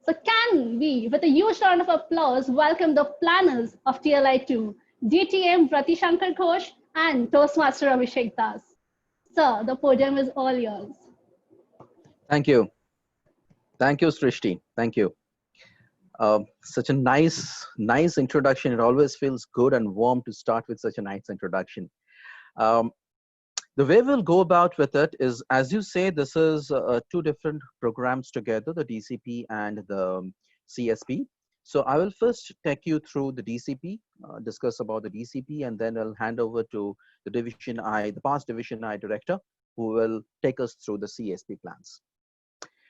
So can we, with a huge round of applause, welcome the planners of TLI2, DTM Brati Sankar Ghosh and Toastmaster Abhishek Das. Sir, the podium is all yours. Thank you. Thank you, Srishti. Thank you. Such a nice introduction. It always feels good and warm to start with such a nice introduction. Um, the way we'll go about with it is, as you say, this is two different programs together, the DCP and the CSP. So I will first take you through the DCP, discuss about the DCP, and then I'll hand over to the the past Division I director, who will take us through the CSP plans.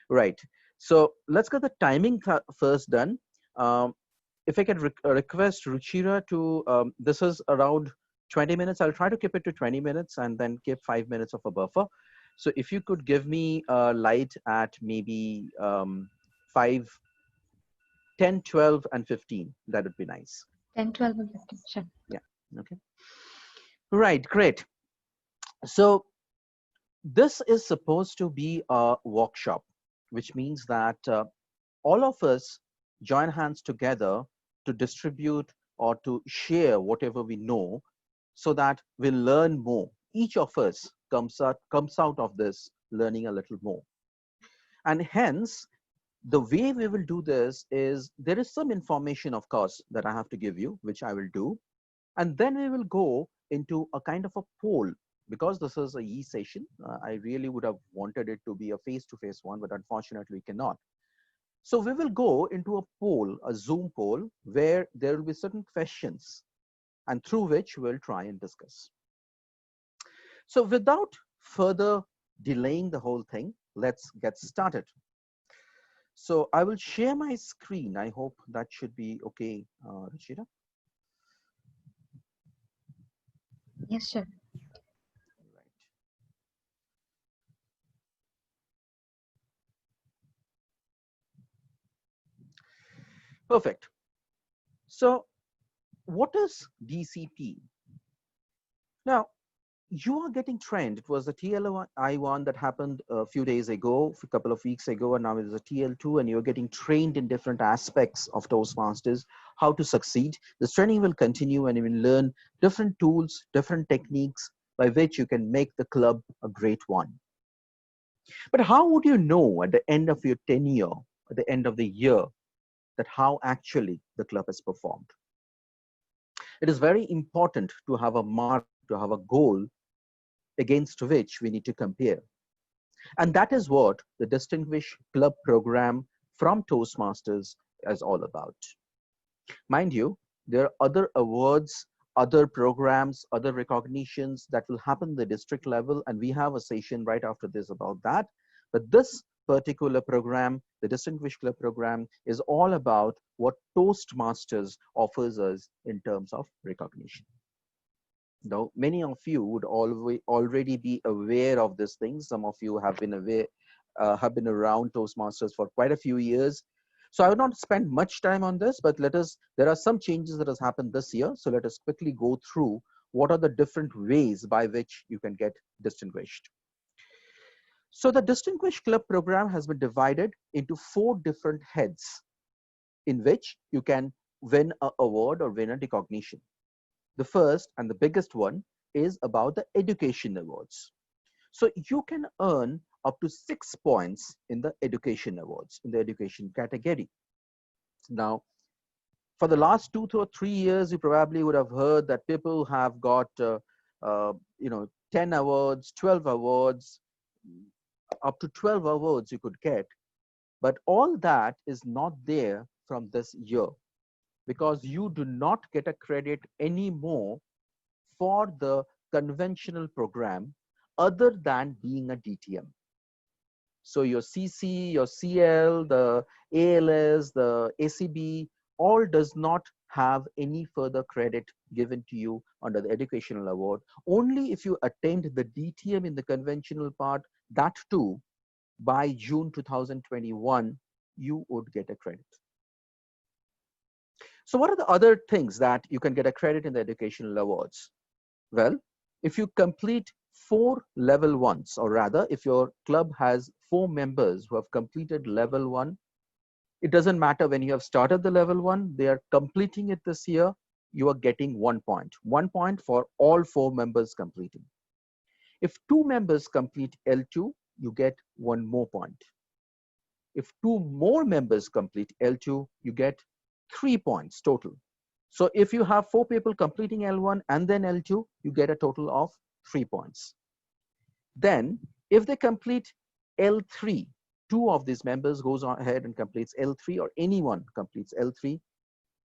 Right. So let's get the timing first done. If I can request Ruchira to, this is around 20 minutes. I'll try to keep it to 20 minutes and then keep 5 minutes of a buffer. So if you could give me a light at maybe 5, 10, 12, and 15, that would be nice. 10, 12, and 15, sure. Yeah, okay. Right, great. So this is supposed to be a workshop, which means that all of us join hands together to distribute or to share whatever we know so that we learn more. Each of us comes out of this learning a little more. And hence, the way we will do this is there is some information, of course, that I have to give you, which I will do. And then we will go into a kind of a poll. Because this is a e-session, I really would have wanted it to be a face-to-face one, but unfortunately we cannot. So we will go into a poll, a Zoom poll, where there will be certain questions and through which we'll try and discuss. So without further delaying the whole thing, let's get started. So I will share my screen. I hope that should be okay, Rashida. Yes, sure. Perfect. So what is DCP? Now, you are getting trained. It was the TLI1 that happened a few days ago, a couple of weeks ago, and now it is a TL2, and you're getting trained in different aspects of Toastmasters, how to succeed. This training will continue and you will learn different tools, different techniques by which you can make the club a great one. But how would you know at the end of your tenure, at the end of the year, that how actually the club has performed? It is very important to have a mark, to have a goal against which we need to compare. And that is what the Distinguished Club Program from Toastmasters is all about. Mind you, there are other awards, other programs, other recognitions that will happen at the district level, and we have a session right after this about that. But this particular program, the Distinguished Club Program, is all about what Toastmasters offers us in terms of recognition. Now, many of you would already be aware of these things. Some of you have been around Toastmasters for quite a few years. So I will not spend much time on this, but there are some changes that has happened this year. So let us quickly go through what are the different ways by which you can get distinguished. So the Distinguished Club Program has been divided into 4 different heads in which you can win an award or win a recognition. The first and the biggest one is about the education awards. So you can earn up to 6 points in the education awards, in the education category. Now, for the last 2 or 3 years, you probably would have heard that people have got 10 awards, 12 awards, up to 12 awards you could get. But all that is not there from this year, because you do not get a credit anymore for the conventional program other than being a DTM. So your CC, your CL, the ALS, the ACB, all does not have any further credit given to you under the educational award. Only if you attained the DTM in the conventional part, that too, by June 2021, you would get a credit. So what are the other things that you can get a credit in the educational awards? Well, if you complete 4 level 1s, or rather, if your club has 4 members who have completed level 1, It doesn't matter when you have started the level 1, they are completing it this year, you are getting 1 point. 1 point for all 4 members completing. If 2 members complete L2, you get 1 more point. If 2 more members complete L2, you get 3 points total. So if you have 4 people completing L1 and then L2, you get a total of 3 points. Then if they complete L3, 2 of these members goes on ahead and completes L3, or anyone completes L3,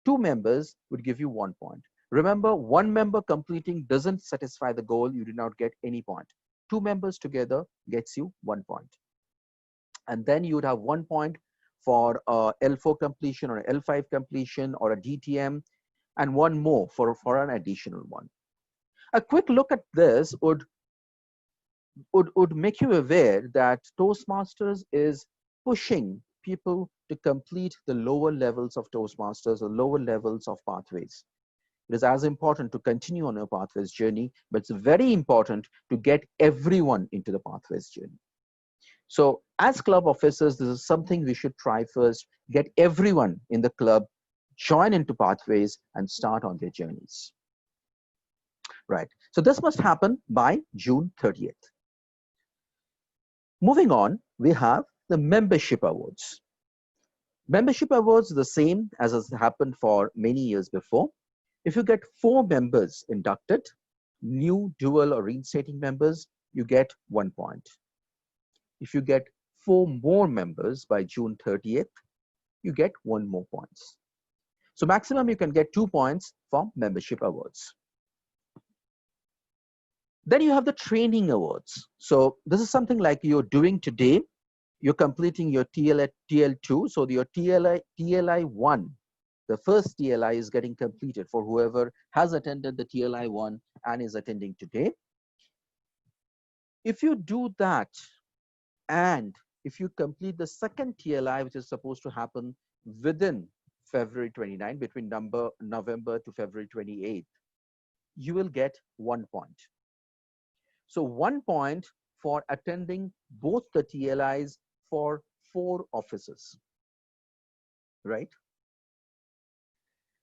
2 members would give you 1 point. Remember, 1 member completing doesn't satisfy the goal. You do not get any point. 2 members together gets you 1 point. And then you would have 1 point for L4 completion or L5 completion or a DTM, and 1 more for an additional one. A quick look at this would make you aware that Toastmasters is pushing people to complete the lower levels of Toastmasters or lower levels of pathways. It is as important to continue on your pathways journey, but it's very important to get everyone into the pathways journey. So as club officers, this is something we should try first, get everyone in the club, join into pathways and start on their journeys. Right, so this must happen by June 30th. Moving on, we have the membership awards. Membership awards are the same as has happened for many years before. If you get 4 members inducted, new, dual or reinstating members, you get 1 point. If you get 4 more members by June 30th, you get 1 more points. So maximum you can get 2 points from membership awards. Then you have the training awards. So this is something like you're doing today. You're completing your TL2. So your TLI1, the first TLI is getting completed for whoever has attended the TLI1 and is attending today. If you do that, and if you complete the second TLI, which is supposed to happen within February 29, between November to February 28th, you will get 1 point. So 1 point for attending both the TLIs for 4 offices, right?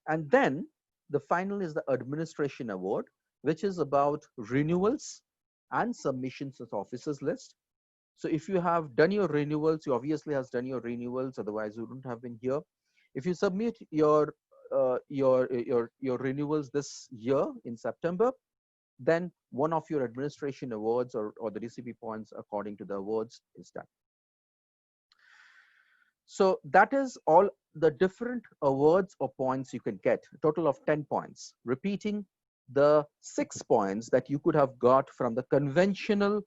And then the final is the administration award, which is about renewals and submissions of officers list. So if you have done your renewals, you obviously has done your renewals, otherwise you wouldn't have been here. If you submit your renewals this year in September, then one of your administration awards or the DCP points according to the awards is done. So that is all the different awards or points you can get, a total of 10 points, repeating the 6 points that you could have got from the conventional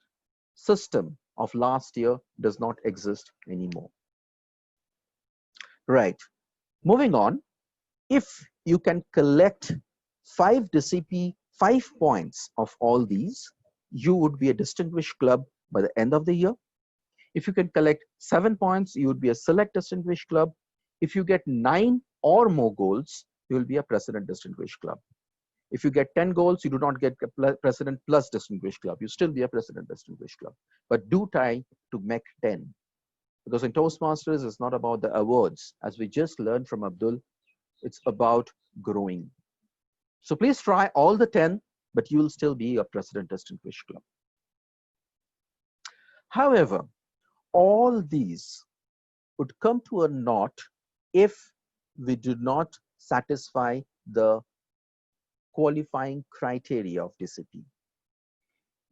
system of last year does not exist anymore. Right, moving on, if you can collect 5 DCP, 5 points of all these, you would be a distinguished club by the end of the year. If you can collect 7 points, you would be a select distinguished club. If you get 9 or more goals, you will be a president distinguished club. If you get 10 goals, you do not get a president plus distinguished club. You still be a president distinguished club. But do try to make 10. Because in Toastmasters, it's not about the awards. As we just learned from Abdul, it's about growing. So please try all the 10, but you will still be a president distinguished club. However, all these would come to a naught if we do not satisfy the qualifying criteria of DCP.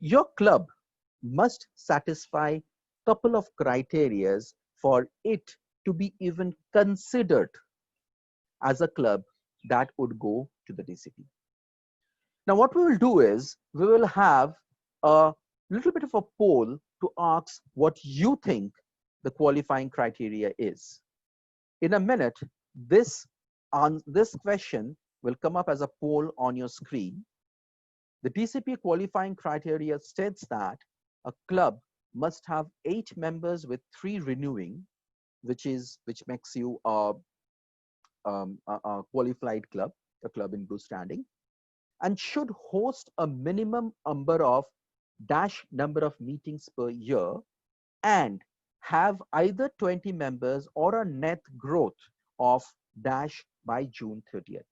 Your club must satisfy a couple of criteria for it to be even considered as a club that would go to the DCP. Now what we will do is we will have a little bit of a poll to ask what you think the qualifying criteria is. In a minute, this question will come up as a poll on your screen. The DCP qualifying criteria states that a club must have 8 members with 3 renewing, which makes you a qualified club, a club in good standing, and should host a minimum number of meetings per year, and have either 20 members or a net growth of dash by June 30th.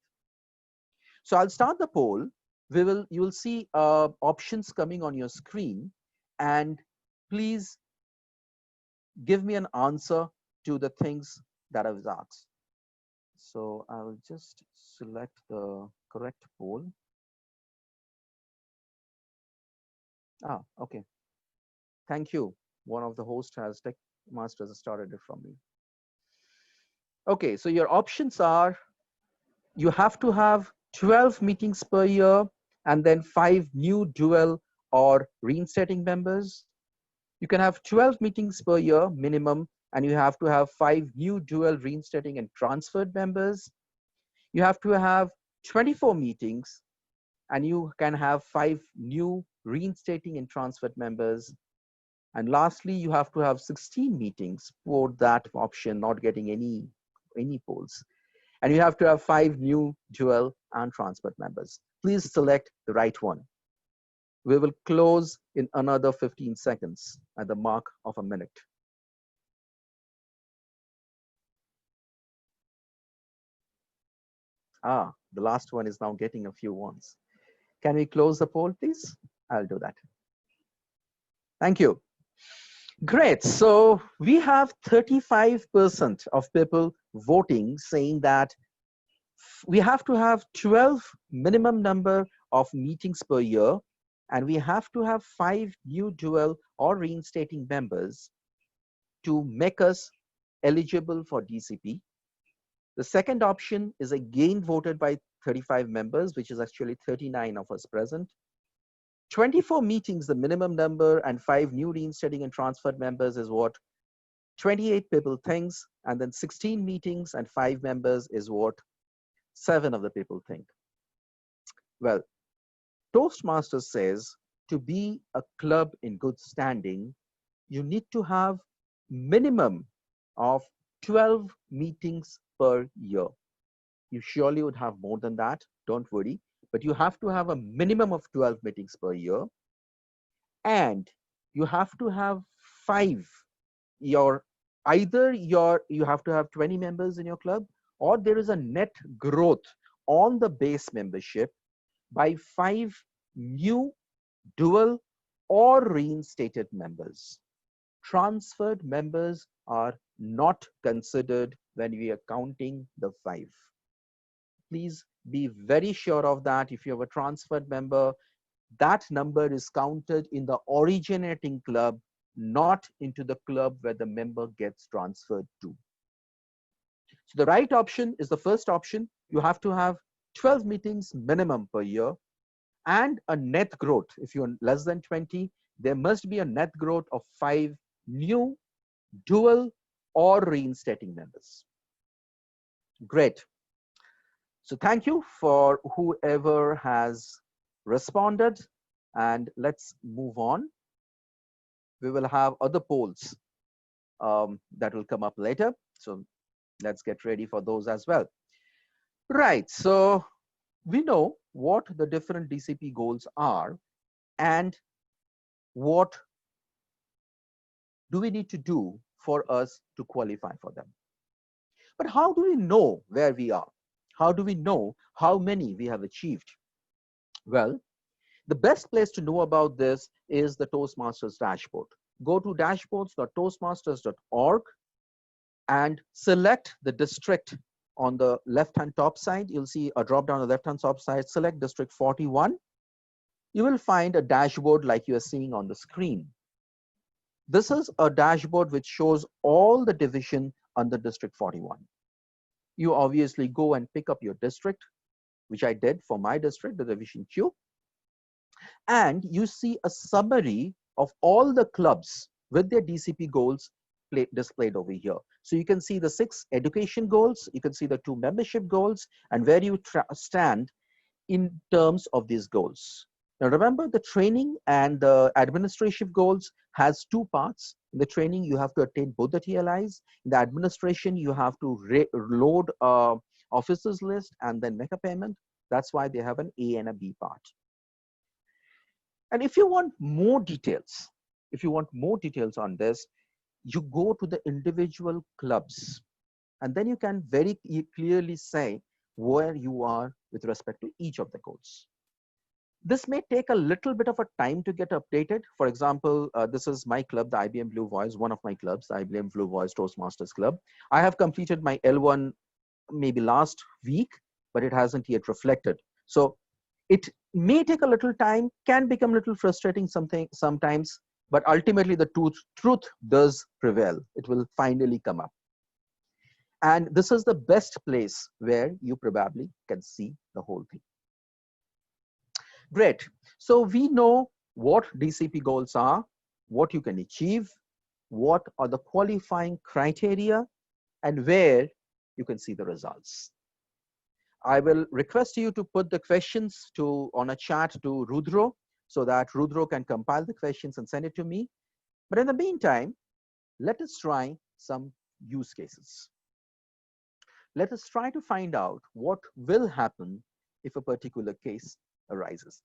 So I'll start the poll. You will see options coming on your screen, and please give me an answer to the things that I was asked. So I will just select the correct poll. Okay. Thank you. One of the hosts has Tech Masters started it from me. Okay, so your options are you have to have 12 meetings per year and then 5 new dual or reinstating members. You can have 12 meetings per year minimum, and you have to have 5 new dual reinstating and transferred members. You have to have 24 meetings, and you can have 5 new reinstating and transferred members. And lastly, you have to have 16 meetings for that option, not getting any polls. And you have to have 5 new dual and transferred members. Please select the right one. We will close in another 15 seconds at the mark of a minute. The last one is now getting a few ones. Can we close the poll, please? I'll do that. Thank you. Great. So we have 35% of people voting saying that we have to have 12 minimum number of meetings per year, and we have to have 5 new dual or reinstating members to make us eligible for DCP. The second option is again voted by 35 members, which is actually 39 of us present. 24 meetings, the minimum number, and 5 new reinstating and transferred members is what 28 people thinks, and then 16 meetings and 5 members is what 7 of the people think. Well, Toastmasters says to be a club in good standing, you need to have minimum of 12 meetings per year. You surely would have more than that, don't worry, but you have to have a minimum of 12 meetings per year, and you have to have 5. You have to have 20 members in your club, or there is a net growth on the base membership by 5 new dual or reinstated members. Transferred members are not considered when we are counting the 5. Please be very sure of that. If you have a transferred member, that number is counted in the originating club, not into the club where the member gets transferred to. So the right option is the first option. You have to have 12 meetings minimum per year and a net growth. If you're less than 20, there must be a net growth of 5 new dual or reinstating members. Great. So thank you for whoever has responded, and let's move on. We will have other polls that will come up later. So let's get ready for those as well. Right, so we know what the different DCP goals are and what do we need to do for us to qualify for them. But how do we know where we are? How do we know how many we have achieved? Well, the best place to know about this is the Toastmasters dashboard. Go to dashboards.toastmasters.org and select the district on the left-hand top side. You'll see a drop down on the left-hand top side. Select District 41. You will find a dashboard like you are seeing on the screen. This is a dashboard which shows all the division under District 41. You obviously go and pick up your district, which I did for my district, the Division Q. And you see a summary of all the clubs with their DCP goals displayed over here. So you can see the 6 education goals, you can see the 2 membership goals, and where you stand in terms of these goals. Now remember, the training and the administrative goals has 2 parts. In the training, you have to attain both the TLIs. In the administration, you have to load officers list and then make a payment. That's why they have an A and a B part. And if you want more details on this, you go to the individual clubs, and then you can very clearly say where you are with respect to each of the goals. This may take a little bit of a time to get updated. For example, this is my club, the IBM Blue Voice, one of my clubs, the IBM Blue Voice Toastmasters Club. I have completed my L1 maybe last week, but it hasn't yet reflected. So it may take a little time, can become a little frustrating sometimes, but ultimately the truth does prevail. It will finally come up. And this is the best place where you probably can see the whole thing. Great. So we know what DCP goals are, what you can achieve, what are the qualifying criteria, and where you can see the results. I will request you to put the questions on a chat to Rudro so that Rudro can compile the questions and send it to me. But in the meantime, let us try some use cases. Let us try to find out what will happen if a particular case arises.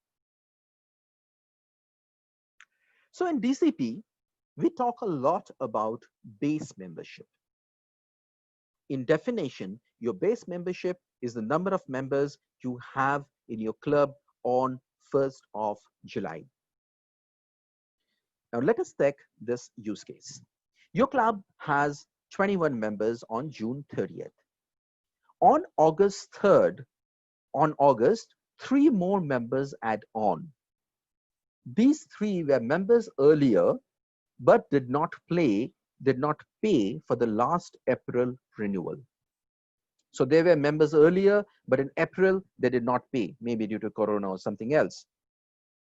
So in DCP, we talk a lot about base membership. In definition, your base membership is the number of members you have in your club on 1st of July. Now let us take this use case. Your club has 21 members on June 30th. On August 3rd, three more members add on. These three were members earlier, but did not pay for the last April renewal. So they were members earlier, but in April, they did not pay, maybe due to Corona or something else.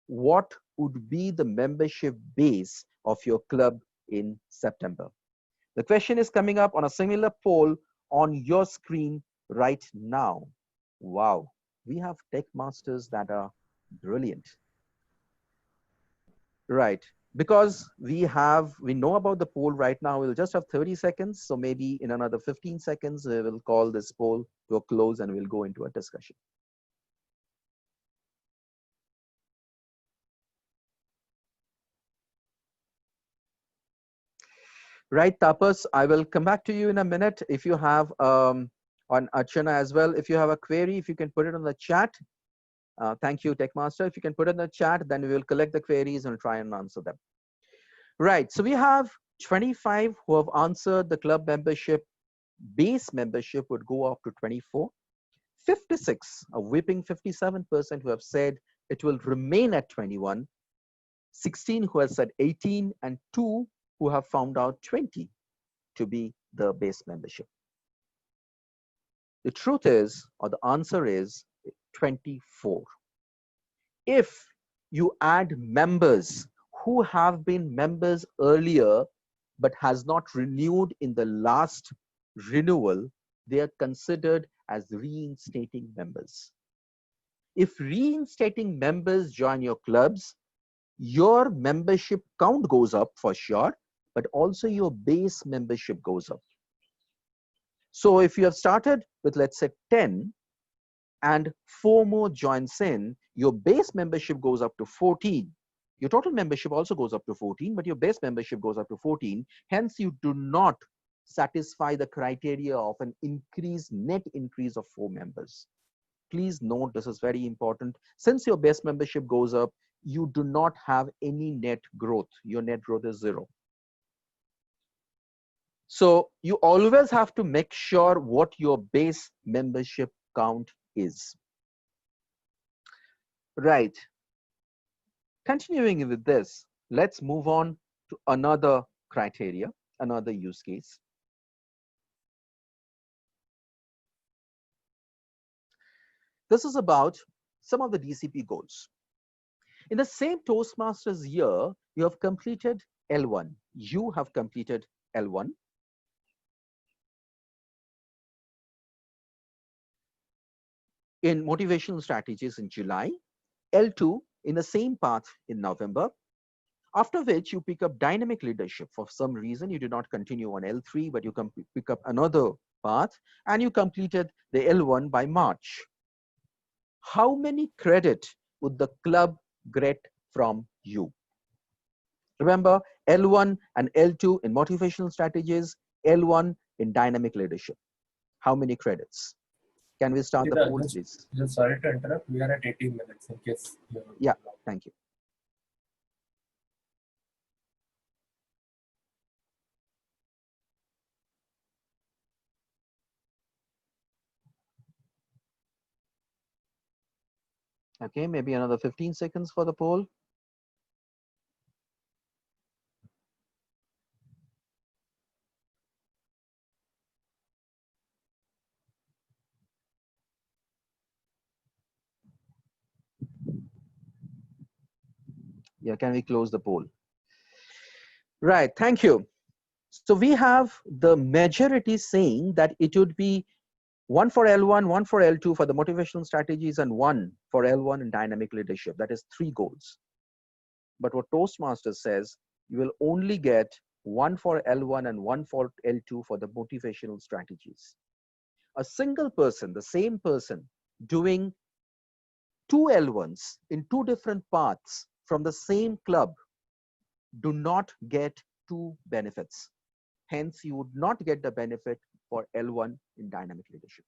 What would be the membership base of your club in September? The question is coming up on a similar poll on your screen right now. Wow, we have tech masters that are brilliant. Right, because we know about the poll right now. We'll just have 30 seconds. So maybe in another 15 seconds, we'll call this poll to a close and we'll go into a discussion. Right, Tapas, I will come back to you in a minute. If you have, on Archana as well, if you have a query, if you can put it on the chat. Thank you, Techmaster. If you can put it in the chat, then we will collect the queries and try and answer them. Right, so we have 25 who have answered the club membership. Base membership would go up to 24. 56, a whipping 57% who have said it will remain at 21. 16 who have said 18, and 2 who have found out 20 to be the base membership. The truth is, or the answer is 24. If you add members who have been members earlier but has not renewed in the last renewal, they are considered as reinstating members. If reinstating members join your clubs, your membership count goes up for sure, but also your base membership goes up. So if you have started with, let's say, 10 and 4 more joins in, your base membership goes up to 14. Your total membership also goes up to 14, but your base membership goes up to 14. Hence, you do not satisfy the criteria of an net increase of 4 members. Please note, this is very important. Since your base membership goes up, you do not have any net growth. Your net growth is 0. So you always have to make sure what your base membership count is. Right. Continuing with this, let's move on to another criteria, another use case. This is about some of the DCP goals. In the same Toastmasters year, you have completed L1. You have completed L1. In motivational strategies in July, L2 in the same path in November, after which you pick up dynamic leadership. For some reason, you did not continue on L3, but you can pick up another path, and you completed the L1 by March. How many credit would the club get from you? Remember, L1 and L2 in motivational strategies, L1 in dynamic leadership. How many credits? Can we start the poll, please? Just sorry to interrupt. We are at 18 minutes in case. Yeah, thank you. Okay, maybe another 15 seconds for the poll. Yeah, can we close the poll? Right, thank you. So we have the majority saying that it would be 1 for L1, 1 for L2 for the motivational strategies, and 1 for L1 in dynamic leadership. That is 3 goals. But what Toastmasters says, you will only get 1 for L1 and 1 for L2 for the motivational strategies. A single person, the same person, doing 2 L1s in 2 different paths from the same club do not get 2 benefits. Hence, you would not get the benefit for L1 in dynamic leadership.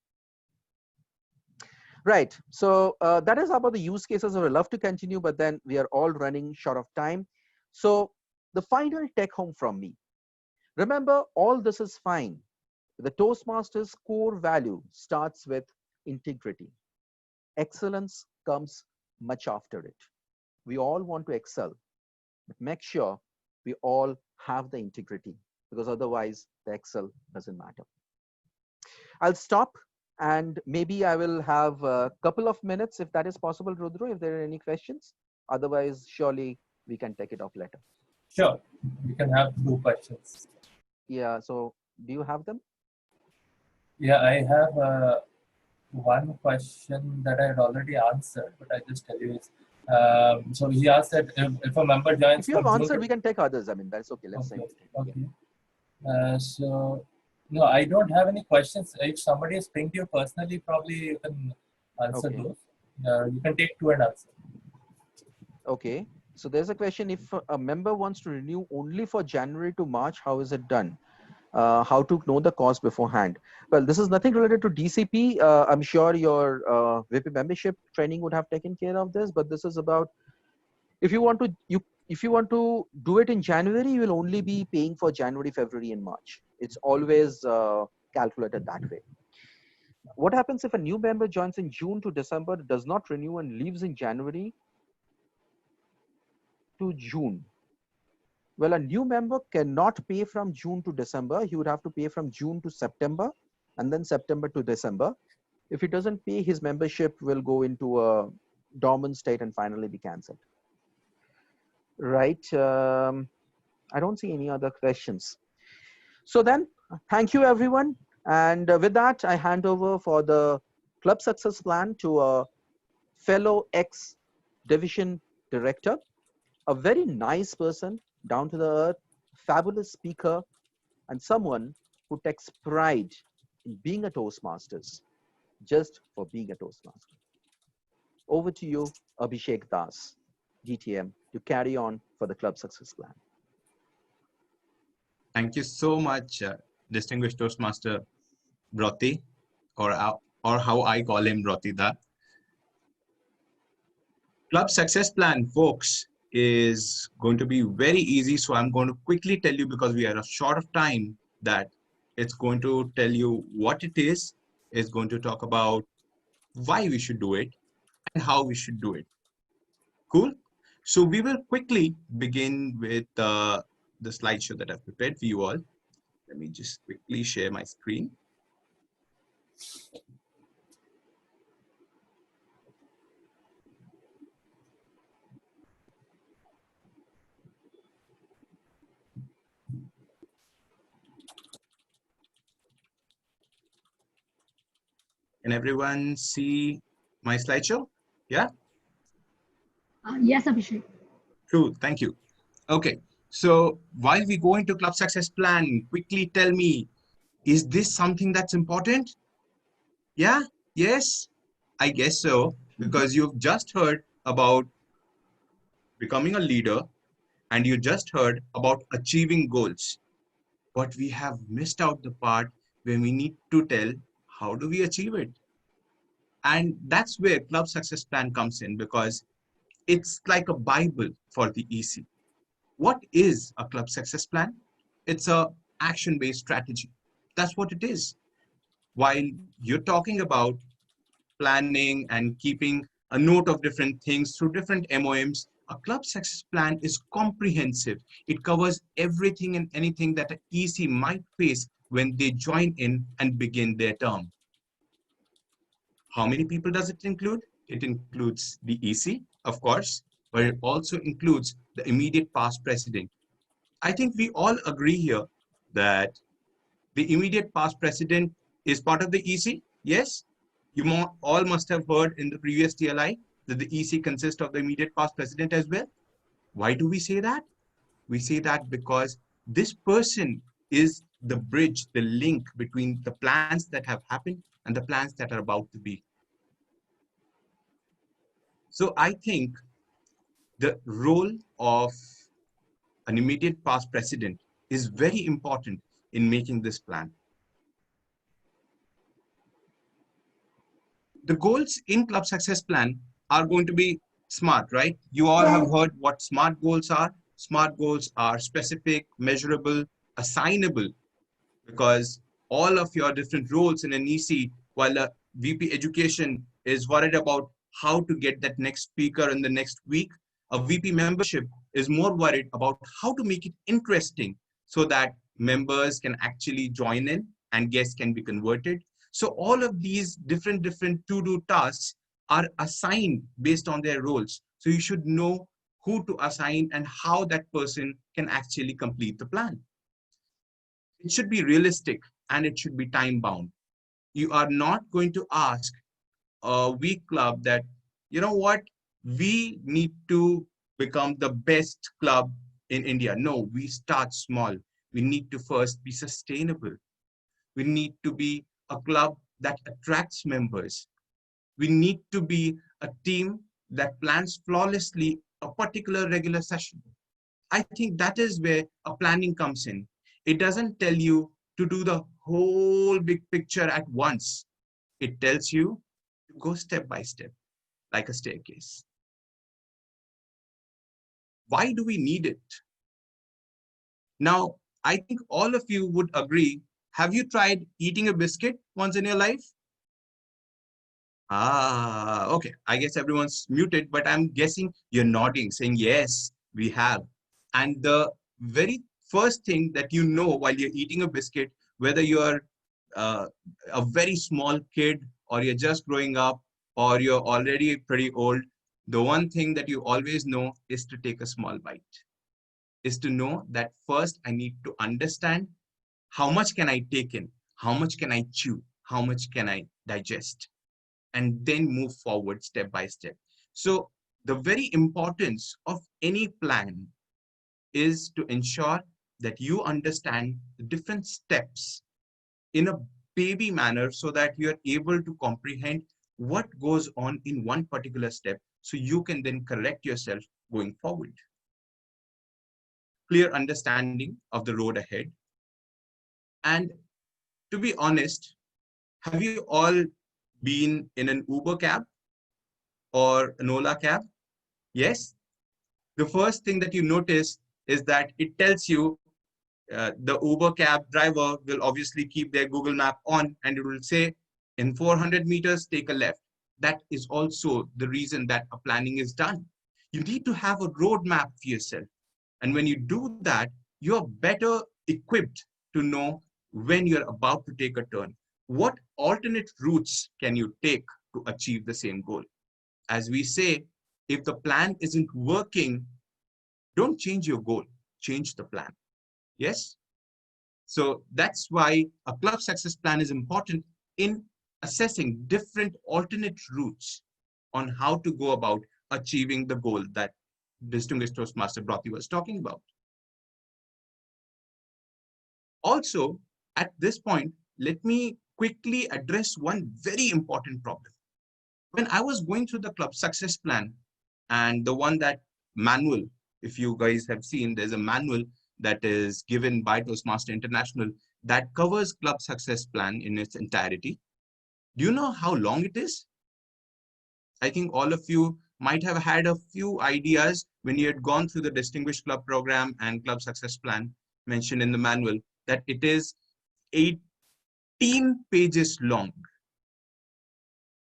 Right, so that is about the use cases. I would love to continue, but then we are all running short of time. So the final take home from me. Remember, all this is fine. The Toastmasters core value starts with integrity. Excellence comes much after it. We all want to excel, but make sure we all have the integrity, because otherwise the excel doesn't matter. I'll stop, and maybe I will have a couple of minutes if that is possible, Rudra, if there are any questions. Otherwise, surely we can take it off later. Sure, we can have 2 questions. Yeah, so do you have them? Yeah, I have one question that I had already answered, but I just tell you is, so he asked that if a member joins. If you have answered, we can take others. I mean, that's okay. Let's say. Okay. Yeah. So, no, I don't have any questions. If somebody has pinged you personally, probably you can answer those. You can take 2 and answer. Okay. So there's a question: if a member wants to renew only for January to March, how is it done? How to know the cost beforehand? Well, this is nothing related to DCP. I'm sure your VP membership training would have taken care of this, but this is about if you want to do it in January, you will only be paying for January, February, and March. It's always calculated that way. What happens if a new member joins in June to December, does not renew, and leaves in January to June? Well, a new member cannot pay from June to December. He would have to pay from June to September, and then September to December. If he doesn't pay, his membership will go into a dormant state and finally be cancelled. Right. I don't see any other questions. So then, thank you, everyone. And with that, I hand over for the club success plan to a fellow ex-division director, a very nice person, down to the earth, fabulous speaker, and someone who takes pride in being a Toastmasters, just for being a Toastmaster. Over to you, Abhishek Das, DTM, to carry on for the club success plan. Thank you so much, distinguished Toastmaster Brati, or how I call him, Brati Da. Club success plan, folks, is going to be very easy. So I'm going to quickly tell you, because we are short of time, that it's going to tell you what it is. It's going to talk about why we should do it and how we should do it. Cool. So we will quickly begin with the slideshow that I've prepared for you all. Let me just quickly share my screen. Can everyone see my slideshow? Yeah? Yes, Abhishek. True, thank you. Okay, so while we go into club success plan, quickly tell me, is this something that's important? Yeah? Yes? I guess so, because you've just heard about becoming a leader and you just heard about achieving goals. But we have missed out the part where we need to tell how do we achieve it. And that's where Club Success Plan comes in, because it's like a Bible for the EC. What is a Club Success Plan? It's a action-based strategy. That's what it is. While you're talking about planning and keeping a note of different things through different MOMs, a Club Success Plan is comprehensive. It covers everything and anything that an EC might face when they join in and begin their term. How many people does it include? It includes the EC, of course, but it also includes the immediate past president. I think we all agree here that the immediate past president is part of the EC. Yes, you all must have heard in the previous TLI that the EC consists of the immediate past president as well. Why do we say that? We say that because this person is the bridge, the link between the plans that have happened and the plans that are about to be. So I think the role of an immediate past president is very important in making this plan. The goals in Club Success Plan are going to be SMART, right? You all have heard what SMART goals are. SMART goals are specific, measurable, assignable, because all of your different roles in an EC, while a VP education is worried about how to get that next speaker in the next week, a VP membership is more worried about how to make it interesting so that members can actually join in and guests can be converted. So all of these different to-do tasks are assigned based on their roles. So you should know who to assign and how that person can actually complete the plan. It should be realistic and it should be time bound. You are not going to ask a week club that, you know what, we need to become the best club in India. No, we start small. We need to first be sustainable. We need to be a club that attracts members. We need to be a team that plans flawlessly a particular regular session. I think that is where a planning comes in. It doesn't tell you to do the whole big picture at once. It tells you to go step by step, like a staircase. Why do we need it? Now, I think all of you would agree. Have you tried eating a biscuit once in your life? Okay. I guess everyone's muted, but I'm guessing you're nodding, saying, yes, we have. And the very first thing that you know while you're eating a biscuit, whether you're a very small kid or you're just growing up or you're already pretty old, the one thing that you always know is to take a small bite, is to know that first I need to understand how much can I take in, how much can I chew, how much can I digest, and then move forward step by step. So the very importance of any plan is to ensure that you understand the different steps in a baby manner so that you're able to comprehend what goes on in one particular step so you can then correct yourself going forward. Clear understanding of the road ahead. And to be honest, have you all been in an Uber cab or an Ola cab? Yes? The first thing that you notice is that it tells you the Uber cab driver will obviously keep their Google map on and it will say, in 400 meters, take a left. That is also the reason that a planning is done. You need to have a roadmap for yourself. And when you do that, you're better equipped to know when you're about to take a turn. What alternate routes can you take to achieve the same goal? As we say, if the plan isn't working, don't change your goal, change the plan. Yes? So that's why a club success plan is important in assessing different alternate routes on how to go about achieving the goal that distinguished Toastmaster Brati was talking about. Also, at this point, let me quickly address one very important problem. When I was going through the club success plan and the one that manual if you guys have seen, there's a manual that is given by Toastmaster International that covers club success plan in its entirety. Do you know how long it is? I think all of you might have had a few ideas when you had gone through the Distinguished Club Program and Club Success Plan mentioned in the manual, that it is 18 pages long.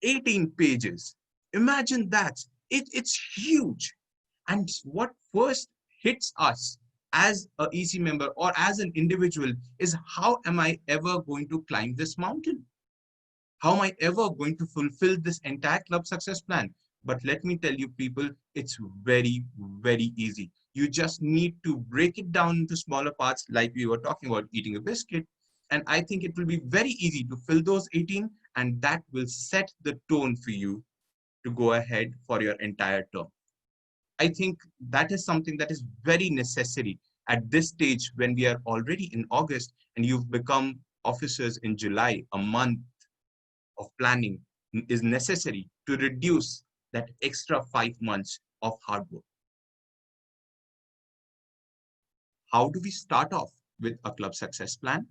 18 pages. Imagine that. It's huge. And what first hits us as a EC member or as an individual is, how am I ever going to climb this mountain? How am I ever going to fulfill this entire club success plan? But let me tell you people, it's very, very easy. You just need to break it down into smaller parts, like we were talking about eating a biscuit. And I think it will be very easy to fill those 18, and that will set the tone for you to go ahead for your entire term. I think that is something that is very necessary at this stage when we are already in August and you've become officers in July. A month of planning is necessary to reduce that extra 5 months of hard work. How do we start off with a club success plan?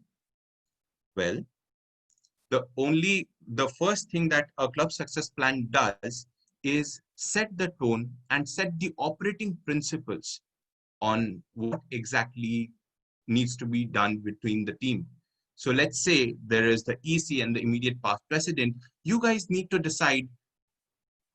Well, the first thing that a club success plan does is set the tone and set the operating principles on what exactly needs to be done between the team. So let's say there is the EC and the immediate past president. You guys need to decide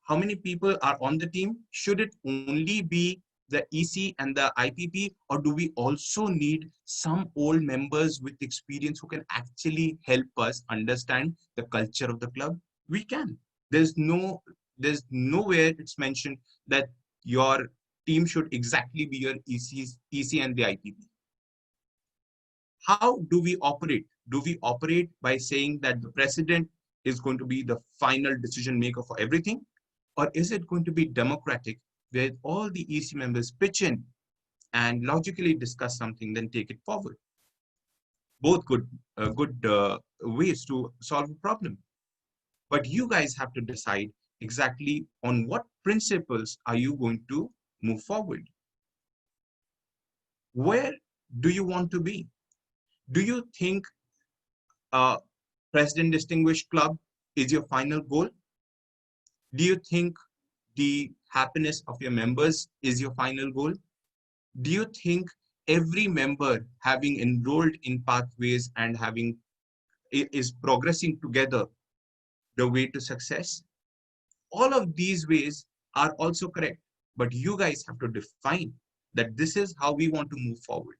how many people are on the team. Should it only be the EC and the IPP, or do we also need some old members with experience who can actually help us understand the culture of the club? We can. There's nowhere it's mentioned that your team should exactly be your EC and the IPP. How do we operate? Do we operate by saying that the president is going to be the final decision maker for everything? Or is it going to be democratic, where all the EC members pitch in and logically discuss something, then take it forward? Both good ways to solve a problem. But you guys have to decide exactly on what principles are you going to move forward. Where do you want to be? Do you think President Distinguished Club is your final goal? Do you think the happiness of your members is your final goal? Do you think every member having enrolled in pathways and is progressing together the way to success? All of these ways are also correct, but you guys have to define that this is how we want to move forward.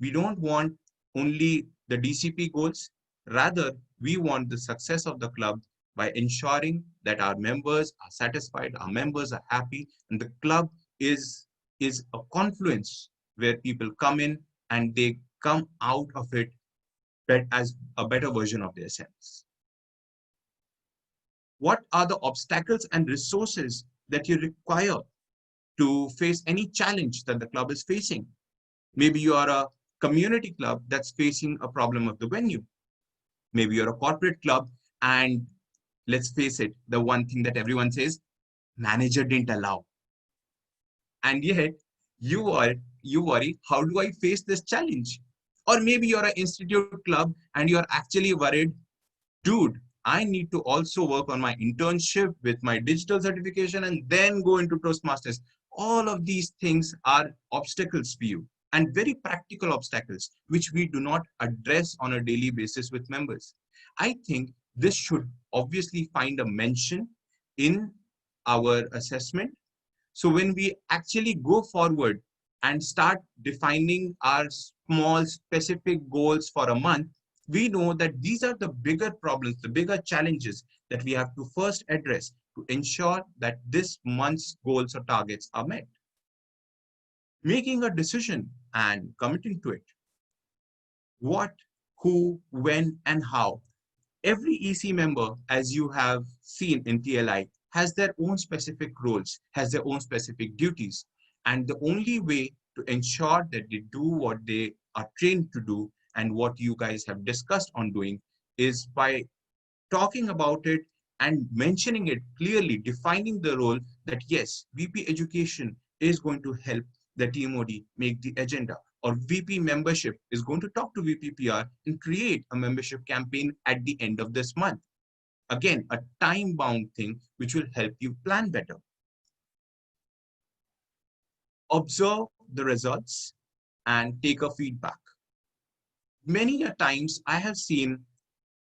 We don't want only the DCP goals. Rather, we want the success of the club by ensuring that our members are satisfied, our members are happy, and the club is a confluence where people come in and they come out of it as a better version of their selves. What are the obstacles and resources that you require to face any challenge that the club is facing? Maybe you are a community club that's facing a problem of the venue. Maybe you're a corporate club, and let's face it, the one thing that everyone says, manager didn't allow. And yet you worry, how do I face this challenge? Or maybe you're an institute club and you're actually worried, dude, I need to also work on my internship with my digital certification and then go into Toastmasters. All of these things are obstacles for you, and very practical obstacles, which we do not address on a daily basis with members. I think this should obviously find a mention in our assessment. So when we actually go forward and start defining our small specific goals for a month, we know that these are the bigger problems, the bigger challenges that we have to first address to ensure that this month's goals or targets are met. Making a decision and committing to it. What, who, when, and how. Every EC member, as you have seen in TLI, has their own specific roles, has their own specific duties. And the only way to ensure that they do what they are trained to do and what you guys have discussed on doing is by talking about it and mentioning it clearly, defining the role that yes, VP education is going to help the TMOD make the agenda, or VP membership is going to talk to VP PR and create a membership campaign at the end of this month. Again, a time-bound thing which will help you plan better. Observe the results and take a feedback. Many a times I have seen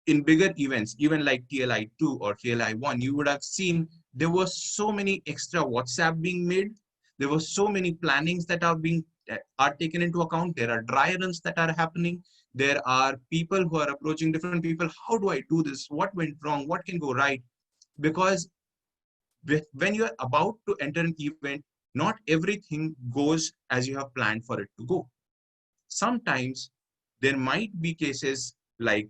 in bigger events, even like TLI2 or TLI1, you would have seen there were so many extra WhatsApp being made. There were so many plannings that are taken into account. There are dry runs that are happening. There are people who are approaching different people. How do I do this? What went wrong? What can go right? Because when you are about to enter an event, not everything goes as you have planned for it to go. Sometimes there might be cases like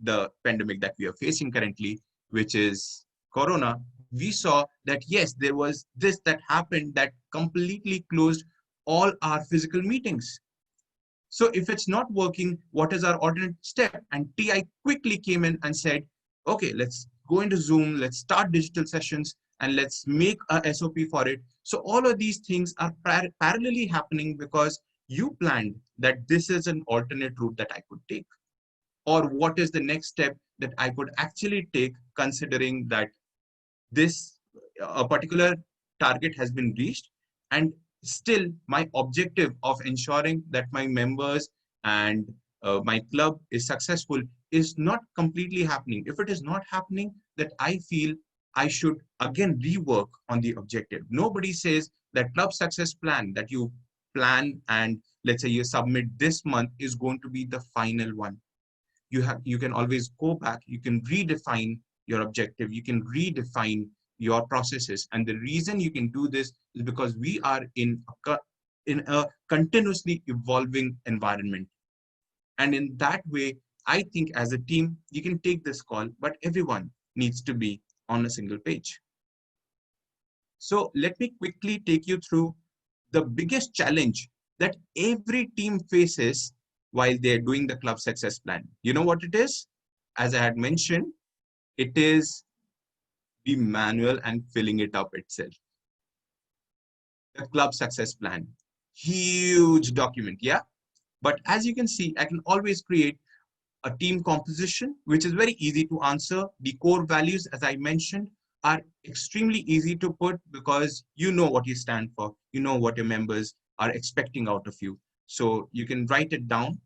the pandemic that we are facing currently, which is Corona. We saw that yes, there was this that happened that completely closed all our physical meetings. So if it's not working, what is our alternate step? And TI quickly came in and said, okay, let's go into Zoom, let's start digital sessions, and let's make a SOP for it. So all of these things are parallelly happening because you planned that this is an alternate route that I could take. Or what is the next step that I could actually take, considering that this a particular target has been reached, and still my objective of ensuring that my members and my club is successful is not completely happening. If it is not happening, that I feel I should again rework on the objective. Nobody says that club success plan that you plan and let's say you submit this month is going to be the final one. You can always go back, you can redefine your objective, you can redefine your processes. And the reason you can do this is because we are in a continuously evolving environment. And in that way, I think as a team, you can take this call, but everyone needs to be on a single page. So let me quickly take you through the biggest challenge that every team faces while they're doing the club success plan. You know what it is? As I had mentioned, it is the manual and filling it up itself. The club success plan, huge document, yeah? But as you can see, I can always create a team composition, which is very easy to answer. The core values, as I mentioned, are extremely easy to put because you know what you stand for. You know what your members are expecting out of you. So you can write it down.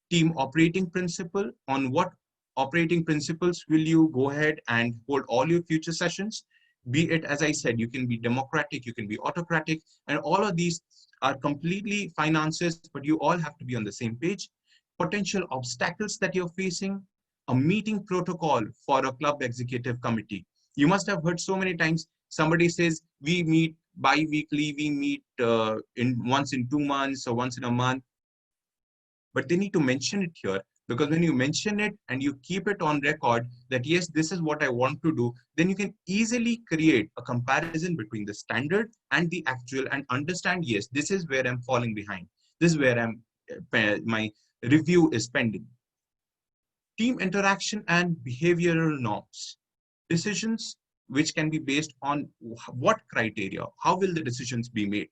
Team operating principle, on what operating principles will you go ahead and hold all your future sessions? Be it, as I said, you can be democratic, you can be autocratic, and all of these are completely fine answers, but you all have to be on the same page. Potential obstacles that you're facing, a meeting protocol for a club executive committee. You must have heard so many times somebody says we meet bi-weekly, we meet once in 2 months or once in a month. But they need to mention it here, because when you mention it and you keep it on record that yes, this is what I want to do, then you can easily create a comparison between the standard and the actual and understand, yes, this is where I'm falling behind. This is where my review is pending. Team interaction and behavioral norms. Decisions which can be based on what criteria, how will the decisions be made?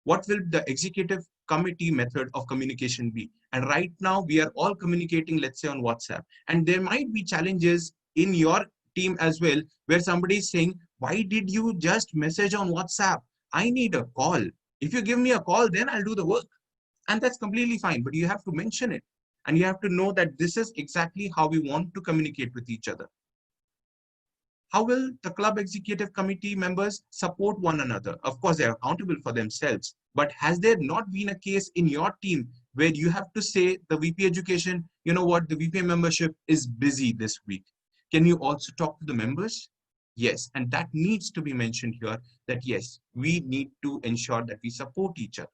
What will the executive committee method of communication be? And right now we are all communicating, let's say on WhatsApp, and there might be challenges in your team as well, where somebody is saying, why did you just message on WhatsApp? I need a call. If you give me a call, then I'll do the work. And that's completely fine, but you have to mention it. And you have to know that this is exactly how we want to communicate with each other. How will the club executive committee members support one another? Of course, they're accountable for themselves, but has there not been a case in your team where you have to say the VP education, you know what, the VP membership is busy this week. Can you also talk to the members? Yes, and that needs to be mentioned here that yes, we need to ensure that we support each other.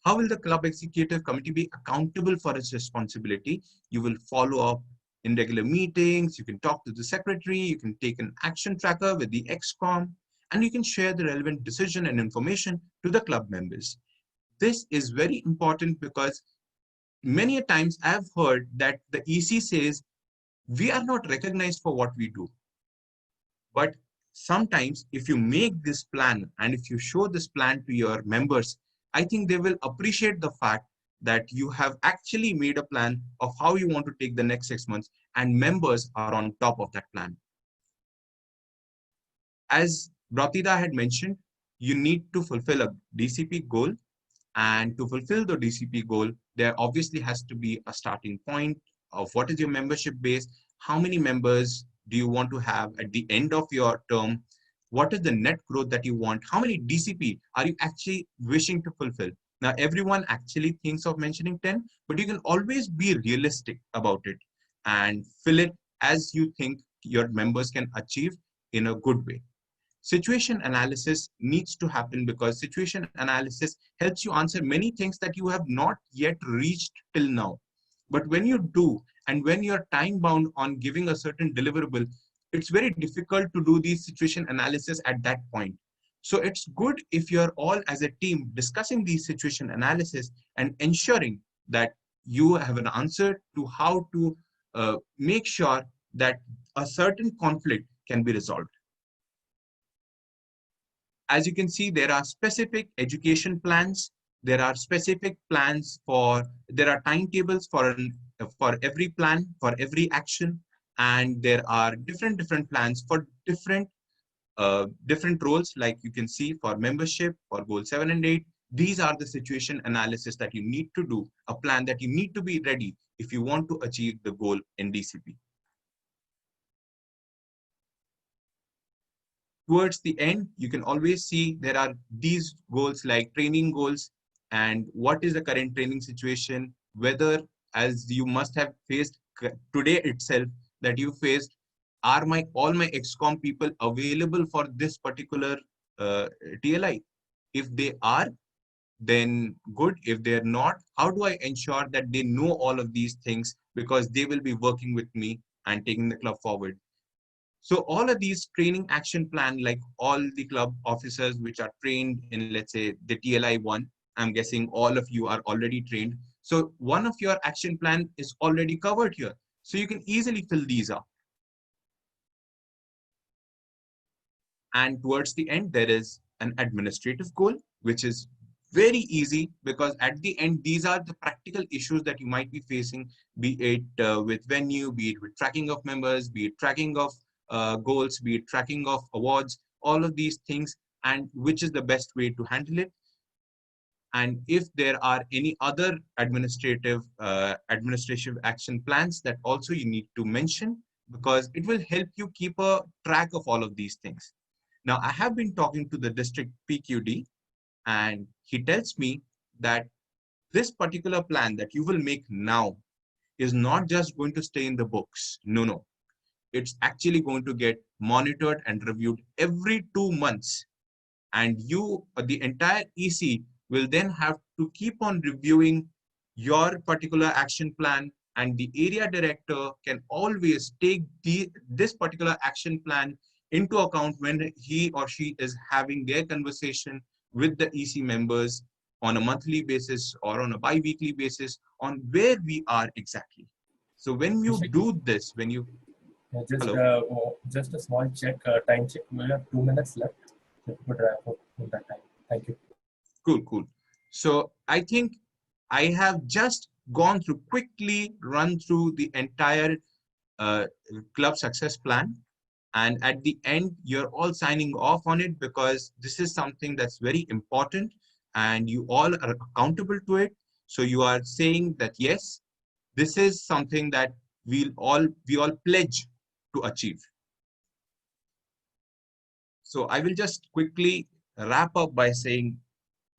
How will the club executive committee be accountable for its responsibility? You will follow up in regular meetings, you can talk to the secretary, you can take an action tracker with the XCOM, and you can share the relevant decision and information to the club members. This is very important because many times I've heard that the EC says, we are not recognized for what we do. But sometimes if you make this plan and if you show this plan to your members, I think they will appreciate the fact that you have actually made a plan of how you want to take the next 6 months, and members are on top of that plan. As Bratida had mentioned, you need to fulfill a DCP goal. And to fulfill the DCP goal, there obviously has to be a starting point of what is your membership base, how many members do you want to have at the end of your term, what is the net growth that you want, how many DCP are you actually wishing to fulfill. Now, everyone actually thinks of mentioning 10, but you can always be realistic about it and fill it as you think your members can achieve in a good way. Situation analysis needs to happen because situation analysis helps you answer many things that you have not yet reached till now. But when you do, and when you're time bound on giving a certain deliverable, it's very difficult to do these situation analysis at that point. So it's good if you're all as a team discussing these situation analysis and ensuring that you have an answer to how to make sure that a certain conflict can be resolved. As you can see, there are specific education plans. There are specific plans there are timetables for every plan, for every action. And there are different plans for different roles, like you can see for membership, for goal 7 and 8. These are the situation analysis that you need to do, a plan that you need to be ready if you want to achieve the goal in DCP. Towards the end, you can always see there are these goals like training goals and what is the current training situation, whether, as you must have faced today itself, that you faced, are all my XCOM people available for this particular TLI? If they are, then good. If they're not, how do I ensure that they know all of these things, because they will be working with me and taking the club forward. So all of these training action plan, like all the club officers which are trained in, let's say, the TLI 1, I'm guessing all of you are already trained. So one of your action plan is already covered here. So you can easily fill these up. And towards the end, there is an administrative goal, which is very easy, because at the end, these are the practical issues that you might be facing, be it with venue, be it with tracking of members, be it tracking of goals, be it tracking of awards, all of these things, and which is the best way to handle it. And if there are any other administrative action plans that also you need to mention, because it will help you keep a track of all of these things. Now, I have been talking to the district PQD, and he tells me that this particular plan that you will make now is not just going to stay in the books. No. It's actually going to get monitored and reviewed every 2 months. And you, the entire EC, will then have to keep on reviewing your particular action plan, and the area director can always take this particular action plan into account when he or she is having their conversation with the EC members on a monthly basis or on a bi-weekly basis on where we are exactly. So when you do this, when you... Just a small check, time check. We have 2 minutes left. So we could wrap up in that time. Thank you. Cool. So I think I have just quickly run through the entire club success plan. And at the end, you're all signing off on it, because this is something that's very important and you all are accountable to it. So you are saying that, yes, this is something that we all pledge to achieve. So I will just quickly wrap up by saying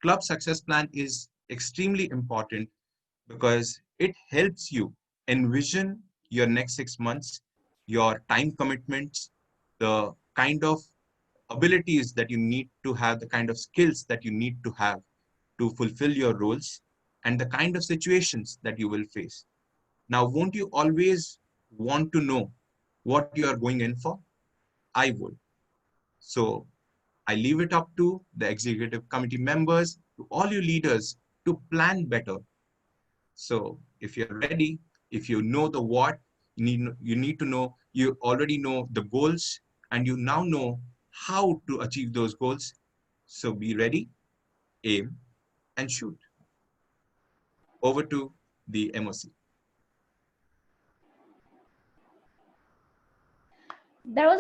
club success plan is extremely important, because it helps you envision your next 6 months, your time commitments, the kind of abilities that you need to have, the kind of skills that you need to have to fulfill your roles, and the kind of situations that you will face. Now, won't you always want to know what you are going in for? I would. So I leave it up to the executive committee members, to all you leaders, to plan better. So if you're ready, if you know the what, you need to know, you already know the goals, and you now know how to achieve those goals. So be ready, aim, and shoot. Over to the MOC. That was a